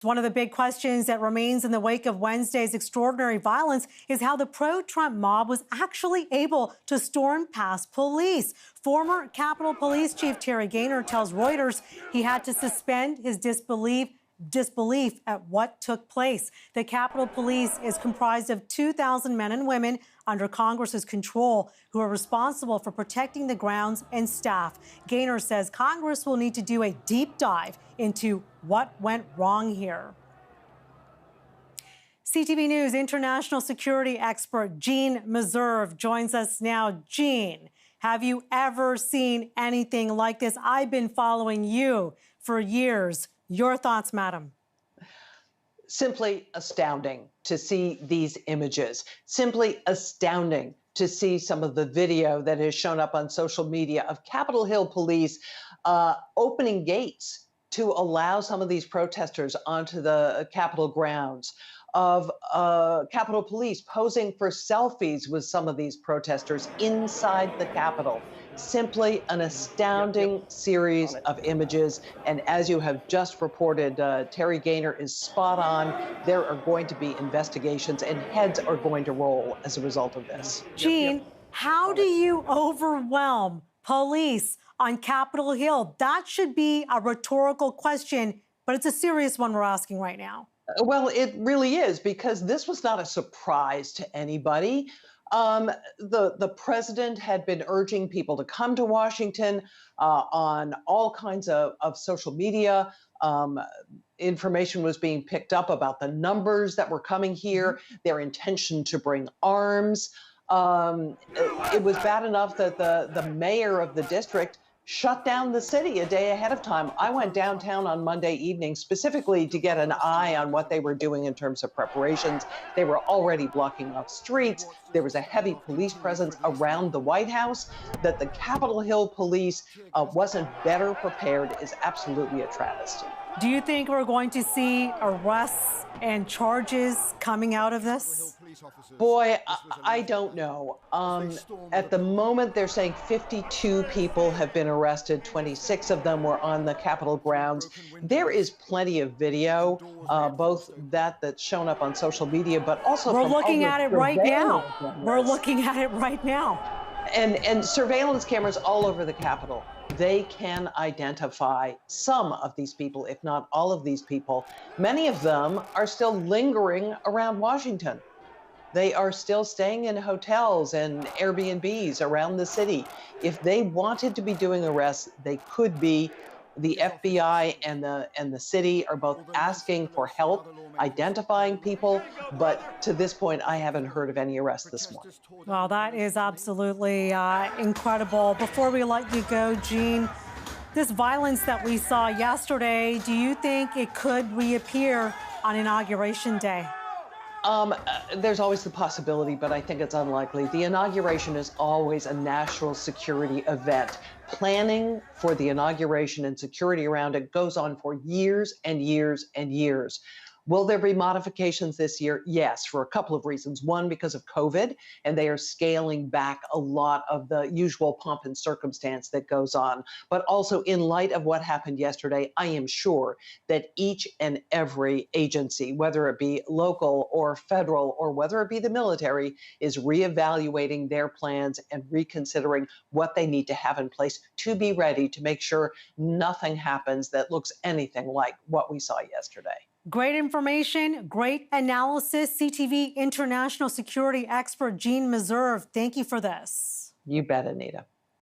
One of the big questions that remains in the wake of Wednesday's extraordinary violence is how the pro-Trump mob was actually able to storm past police. Former Capitol Police Chief Terry Gaynor tells Reuters he had to suspend his disbelief at what took place. The Capitol Police is comprised of 2,000 men and women under Congress's control who are responsible for protecting the grounds and staff. Gaynor says Congress will need to do a deep dive into what went wrong here. CTV News international security expert Jeanne Meserve joins us now. Jeanne, have you ever seen anything like this? I've been following you for years. Your thoughts, madam? Simply astounding to see these images. Simply astounding to see some of the video that has shown up on social media of Capitol Hill police opening gates to allow some of these protesters onto the Capitol grounds, of Capitol Police posing for selfies with some of these protesters inside the Capitol. Simply an astounding series of images. And as you have just reported, Terry Gaynor is spot on. There are going to be investigations and heads are going to roll as a result of this. Jeanne, how do you overwhelm police on Capitol Hill? That should be a rhetorical question, but it's a serious one we're asking right now. Well, it really is, because this was not a surprise to anybody. The president had been urging people to come to Washington on all kinds of social media. Information was being picked up about the numbers that were coming here, their intention to bring arms. It was bad enough that the mayor of the district shut down the city a day ahead of time. I went downtown on Monday evening specifically to get an eye on what they were doing in terms of preparations. They were already blocking off streets. There was a heavy police presence around the White House. That the Capitol Hill police wasn't better prepared is absolutely a travesty. Do you think we're going to see arrests and charges coming out of this? Boy, I don't know. At the moment, they're saying 52 people have been arrested. 26 of them were on the Capitol grounds. There is plenty of video, both that's shown up on social media, but also we're looking at it right now. We're looking at it right now. And surveillance cameras all over the Capitol. They can identify some of these people, if not all of these people. Many of them are still lingering around Washington. They are still staying in hotels and Airbnbs around the city. If they wanted to be doing arrests, they could be. The FBI and the city are both asking for help identifying people, but to this point, I haven't heard of any arrests this morning. Well, that is absolutely incredible. Before we let you go, Jeanne, this violence that we saw yesterday, do you think it could reappear on Inauguration Day? There's always the possibility, but I think it's unlikely. The inauguration is always a national security event. Planning for the inauguration and security around it goes on for years and years and years. Will there be modifications this year? Yes, for a couple of reasons. One, because of COVID, and they are scaling back a lot of the usual pomp and circumstance that goes on. But also, in light of what happened yesterday, I am sure that each and every agency, whether it be local or federal or whether it be the military, is reevaluating their plans and reconsidering what they need to have in place to be ready to make sure nothing happens that looks anything like what we saw yesterday. Great information, great analysis. CTV international security expert Jeanne Meserve, thank you for this. You bet, Anita.